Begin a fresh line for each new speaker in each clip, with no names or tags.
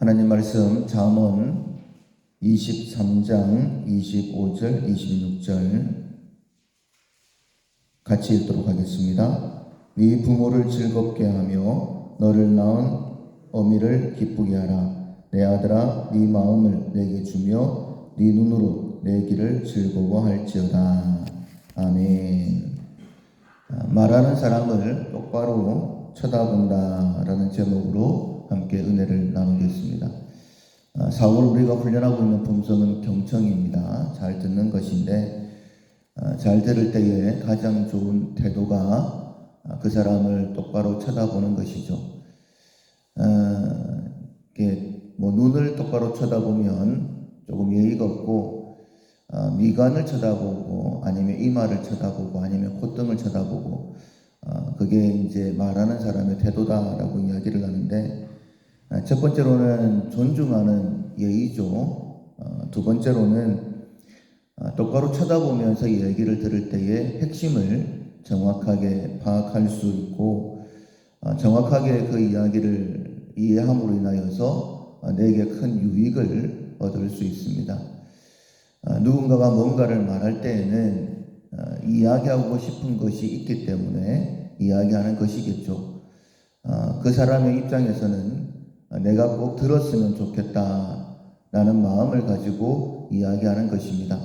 하나님 말씀 잠언 23장 25절 26절 같이 읽도록 하겠습니다. 네 부모를 즐겁게 하며 너를 낳은 어미를 기쁘게 하라. 내 아들아, 네 마음을 내게 주며 네 눈으로 내 길을 즐거워할지어다. 아멘. 말하는 사람을 똑바로 쳐다본다라는 제목으로 함께 은혜를 나누겠습니다. 4월 우리가 훈련하고 있는 품성은 경청입니다. 잘 듣는 것인데 잘 들을 때에 가장 좋은 태도가 그 사람을 똑바로 쳐다보는 것이죠. 눈을 똑바로 쳐다보면 조금 예의가 없고 미간을 쳐다보고 아니면 이마를 쳐다보고 아니면 콧등을 쳐다보고 그게 이제 말하는 사람의 태도다라고 이야기를 하는데 첫 번째로는 존중하는 예의죠. 두 번째로는 똑바로 쳐다보면서 얘기를 들을 때의 핵심을 정확하게 파악할 수 있고 정확하게 그 이야기를 이해함으로 인하여서 내게 큰 유익을 얻을 수 있습니다. 누군가가 뭔가를 말할 때에는 이야기하고 싶은 것이 있기 때문에 이야기하는 것이겠죠. 그 사람의 입장에서는 내가 꼭 들었으면 좋겠다라는 마음을 가지고 이야기하는 것입니다.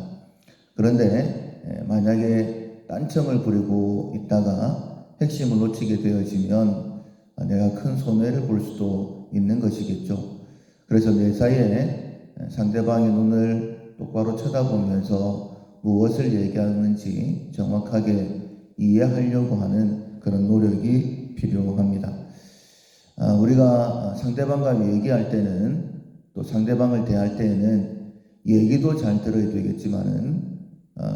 그런데 만약에 딴청을 부리고 있다가 핵심을 놓치게 되어지면 내가 큰 손해를 볼 수도 있는 것이겠죠. 그래서 매사에 상대방의 눈을 똑바로 쳐다보면서 무엇을 얘기하는지 정확하게 이해하려고 하는 그런 노력이 필요합니다. 우리가 상대방과 얘기할 때는 또 상대방을 대할 때에는 얘기도 잘 들어야 되겠지만은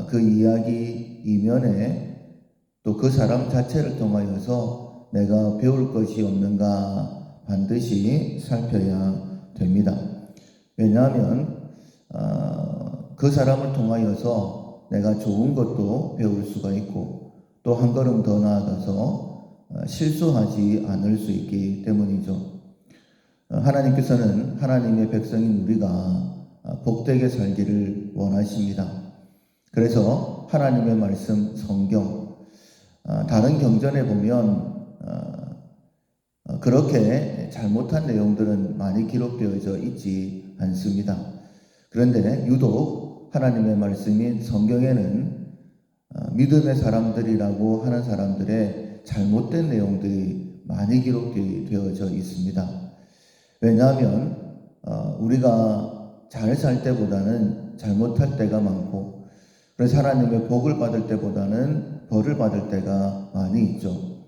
그 이야기 이면에 또 그 사람 자체를 통하여서 내가 배울 것이 없는가 반드시 살펴야 됩니다. 왜냐하면 그 사람을 통하여서 내가 좋은 것도 배울 수가 있고 또 한 걸음 더 나아가서 실수하지 않을 수 있기 때문이죠. 하나님께서는 하나님의 백성인 우리가 복되게 살기를 원하십니다. 그래서 하나님의 말씀 성경 다른 경전에 보면 그렇게 잘못한 내용들은 많이 기록되어져 있지 않습니다. 그런데 유독 하나님의 말씀인 성경에는 믿음의 사람들이라고 하는 사람들의 잘못된 내용들이 많이 기록되어져 있습니다. 왜냐하면 우리가 잘 살 때보다는 잘못할 때가 많고 그래서 하나님의 복을 받을 때보다는 벌을 받을 때가 많이 있죠.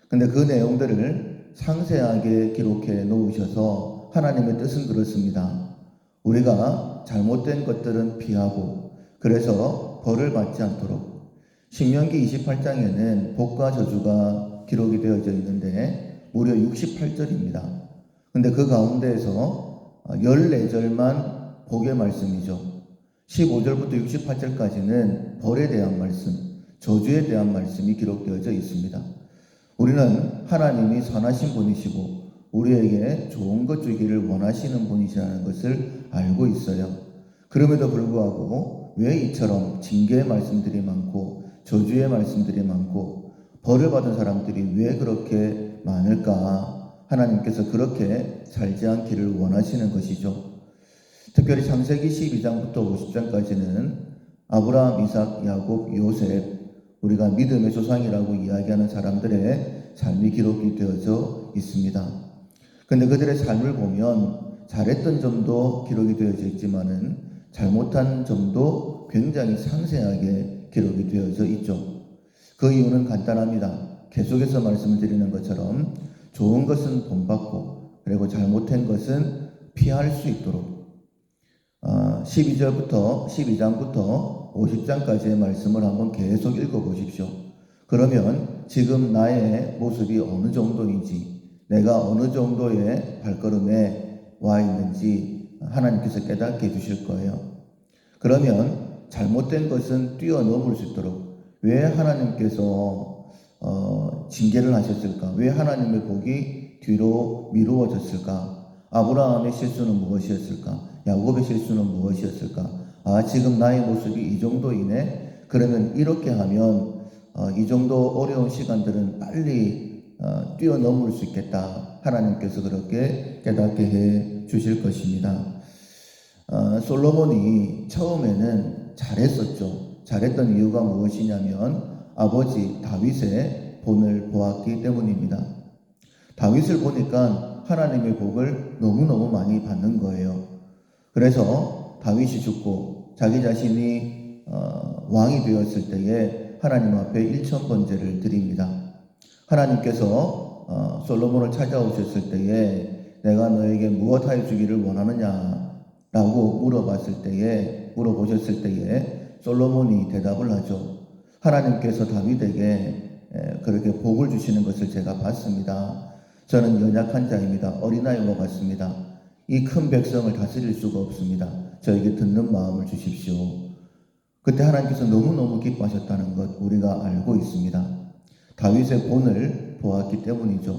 근데 그 내용들을 상세하게 기록해 놓으셔서 하나님의 뜻은 그렇습니다. 우리가 잘못된 것들은 피하고 그래서 벌을 받지 않도록 신명기 28장에는 복과 저주가 기록이 되어져 있는데 무려 68절입니다. 근데 그 가운데에서 14절만 복의 말씀이죠. 15절부터 68절까지는 벌에 대한 말씀, 저주에 대한 말씀이 기록되어져 있습니다. 우리는 하나님이 선하신 분이시고 우리에게 좋은 것 주기를 원하시는 분이시라는 것을 알고 있어요. 그럼에도 불구하고 왜 이처럼 징계의 말씀들이 많고 저주의 말씀들이 많고 벌을 받은 사람들이 왜 그렇게 많을까? 하나님께서 그렇게 살지 않기를 원하시는 것이죠. 특별히 창세기 12장부터 50장까지는 아브라함, 이삭, 야곱, 요셉 우리가 믿음의 조상이라고 이야기하는 사람들의 삶이 기록이 되어져 있습니다. 그런데 그들의 삶을 보면 잘했던 점도 기록이 되어져 있지만은 잘못한 점도 굉장히 상세하게 기록이 되어져 있죠. 그 이유는 간단합니다. 계속해서 말씀을 드리는 것처럼 좋은 것은 본받고 그리고 잘못한 것은 피할 수 있도록 12장부터 50장까지의 말씀을 한번 계속 읽어보십시오. 그러면 지금 나의 모습이 어느 정도인지 내가 어느 정도의 발걸음에 와 있는지 하나님께서 깨닫게 해주실 거예요. 그러면 잘못된 것은 뛰어넘을 수 있도록 왜 하나님께서 징계를 하셨을까? 왜 하나님의 복이 뒤로 미루어졌을까? 아브라함의 실수는 무엇이었을까? 야곱의 실수는 무엇이었을까? 지금 나의 모습이 이 정도이네? 그러면 이렇게 하면 이 정도 어려운 시간들은 빨리 뛰어넘을 수 있겠다. 하나님께서 그렇게 깨닫게 해 주실 것입니다. 솔로몬이 처음에는 잘했었죠. 잘했던 이유가 무엇이냐면 아버지 다윗의 본을 보았기 때문입니다. 다윗을 보니까 하나님의 복을 너무너무 많이 받는 거예요. 그래서 다윗이 죽고 자기 자신이 왕이 되었을 때에 하나님 앞에 일천번제를 드립니다. 하나님께서 솔로몬을 찾아오셨을 때에 내가 너에게 무엇하여 주기를 원하느냐 라고 물어보셨을 때에 솔로몬이 대답을 하죠. 하나님께서 다윗에게 그렇게 복을 주시는 것을 제가 봤습니다. 저는 연약한 자입니다. 어린아이와 같습니다. 이 큰 백성을 다스릴 수가 없습니다. 저에게 듣는 마음을 주십시오. 그때 하나님께서 너무너무 기뻐하셨다는 것 우리가 알고 있습니다. 다윗의 본을 보았기 때문이죠.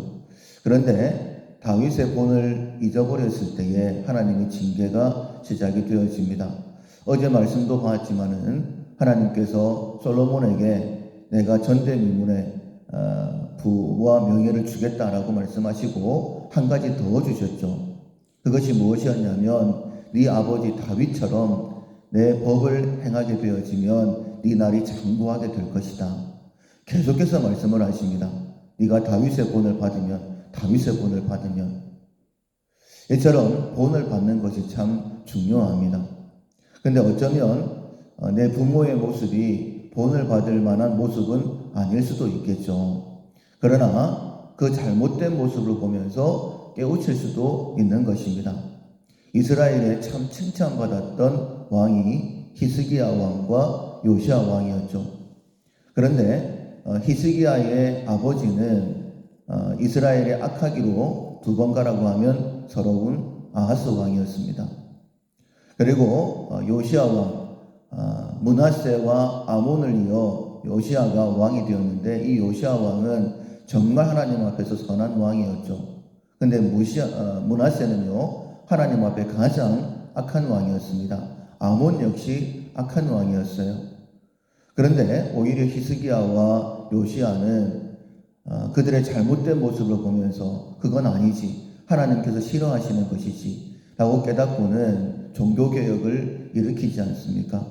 그런데 다윗의 본을 잊어버렸을 때에 하나님의 징계가 시작이 되어집니다. 어제 말씀도 봤지만은 하나님께서 솔로몬에게 내가 전대미문에 부와 명예를 주겠다라고 말씀하시고 한 가지 더 주셨죠. 그것이 무엇이었냐면 네 아버지 다윗처럼 내 법을 행하게 되어지면 네 날이 장구하게 될 것이다. 계속해서 말씀을 하십니다. 네가 다윗의 본을 받으면 이처럼 본을 받는 것이 참 중요합니다. 근데 어쩌면 내 부모의 모습이 본을 받을 만한 모습은 아닐 수도 있겠죠. 그러나 그 잘못된 모습을 보면서 깨우칠 수도 있는 것입니다. 이스라엘에 참 칭찬받았던 왕이 히스기야 왕과 요시야 왕이었죠. 그런데 히스기야의 아버지는 이스라엘의 악하기로 두 번 가라고 하면 서러운 아하스 왕이었습니다. 그리고 요시야 왕 므낫세와 아몬을 이어 요시야가 왕이 되었는데 이 요시야 왕은 정말 하나님 앞에서 선한 왕이었죠. 근데 므낫세는요 하나님 앞에 가장 악한 왕이었습니다. 아몬 역시 악한 왕이었어요. 그런데 오히려 히스기야와 요시야는 그들의 잘못된 모습을 보면서 그건 아니지, 하나님께서 싫어하시는 것이지 라고 깨닫고는 종교개혁을 일으키지 않습니까?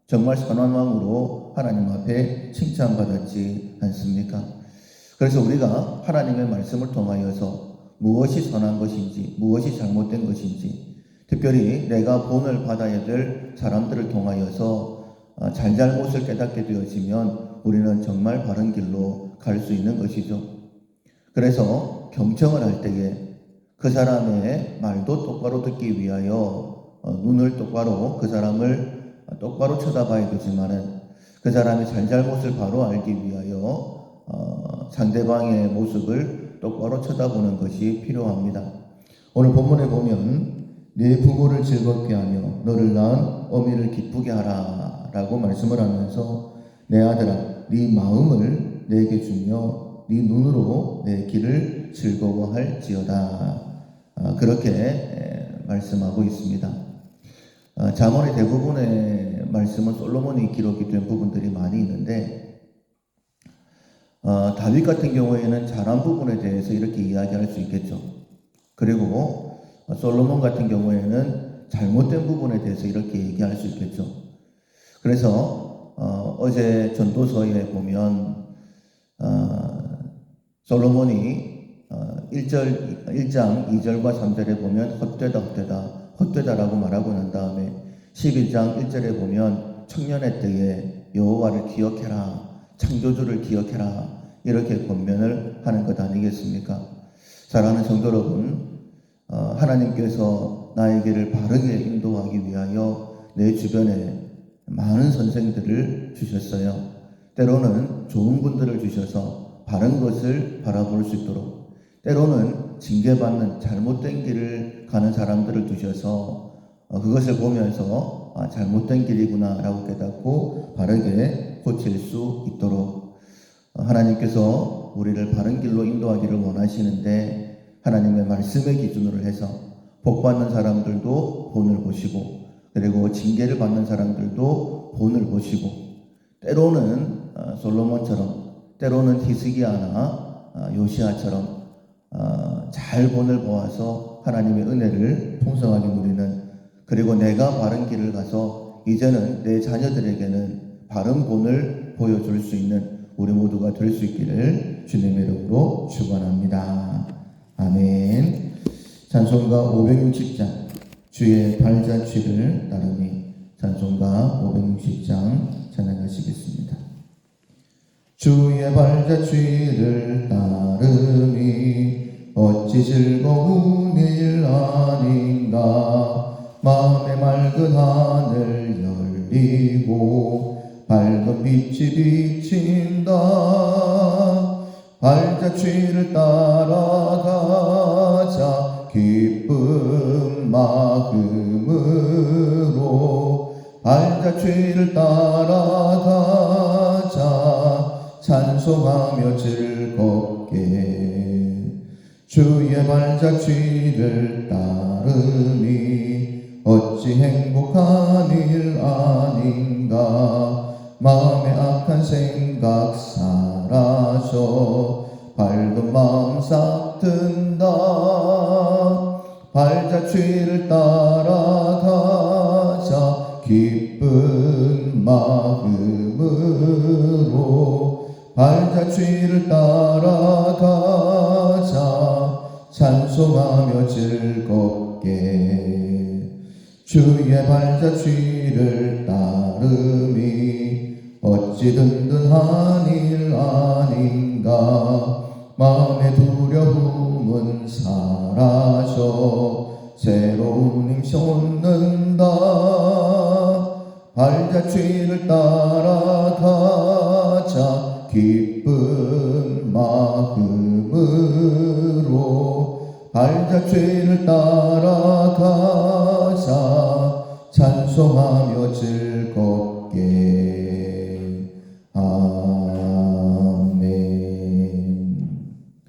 정말 선한 왕으로 하나님 앞에 칭찬받았지 않습니까? 그래서 우리가 하나님의 말씀을 통하여서 무엇이 선한 것인지 무엇이 잘못된 것인지 특별히 내가 본을 받아야 될 사람들을 통하여서 잘잘못을 깨닫게 되어지면 우리는 정말 바른 길로 갈 수 있는 것이죠. 그래서 경청을 할 때에 그 사람의 말도 똑바로 듣기 위하여 눈을 똑바로 그 사람을 똑바로 쳐다봐야 되지만은 그 사람의 잘잘못을 바로 알기 위하여 상대방의 모습을 똑바로 쳐다보는 것이 필요합니다. 오늘 본문에 보면 네 부모를 즐겁게 하며 너를 낳은 어미를 기쁘게 하라 라고 말씀을 하면서 내 아들아 네 마음을 내게 주며 네 눈으로 내 길을 즐거워할지어다 그렇게 말씀하고 있습니다. 잠언의 대부분의 말씀은 솔로몬이 기록이 된 부분들이 많이 있는데 다윗 같은 경우에는 잘한 부분에 대해서 이렇게 이야기할 수 있겠죠. 그리고 솔로몬 같은 경우에는 잘못된 부분에 대해서 이렇게 얘기할 수 있겠죠. 그래서 어제 전도서에 보면 솔로몬이 1장 2절과 3절에 보면 헛되다라고 말하고 난 다음에 11장 1절에 보면 청년의 때에 여호와를 기억해라, 창조주를 기억해라 이렇게 권면을 하는 것 아니겠습니까? 사랑하는 성도 여러분, 하나님께서 나에게를 바르게 인도하기 위하여 내 주변에 많은 선생들을 주셨어요. 때로는 좋은 분들을 주셔서 바른 것을 바라볼 수 있도록, 때로는 징계받는 잘못된 길을 가는 사람들을 두셔서 그것을 보면서 잘못된 길이구나 라고 깨닫고 바르게 고칠 수 있도록 하나님께서 우리를 바른 길로 인도하기를 원하시는데 하나님의 말씀의 기준으로 해서 복 받는 사람들도 본을 보시고, 그리고 징계를 받는 사람들도 본을 보시고, 때로는 솔로몬처럼, 때로는 히스기야나 요시야처럼 잘 본을 보아서 하나님의 은혜를 풍성하게 누리는, 그리고 내가 바른 길을 가서 이제는 내 자녀들에게는 바른 본을 보여줄 수 있는 우리 모두가 될 수 있기를 주님의 이름으로 축원합니다. 아멘. 찬송가 560장 주의 발자취를 따르니, 찬송가 560장 찬양하시겠습니다. 주의 발자취를 따르니 어찌 즐거운 일 아닌가. 마음의 맑은 하늘 열리고 밝은 빛이 비친다. 발자취를 따라가자 기쁜 마음으로. 발자취를 따라가자 찬송하며 즐겁게. 주의 발자취를 따르니 어찌 행복한 일 아닌가. 마음의 악한 생각 사라져 밝은 마음 싹 든다. 발자취를 따라가자 기쁜 마음으로. 발자취를 따라가자 찬송하며 즐겁게. 주의 발자취를 따르니 어찌 든든한 일 아닌가. 마음의 두려움은 사라져 새로운 힘 솟는다. 발자취를 따라가자 기쁜 마음으로. 발자취를 따라가자 찬송하며 즐겁게.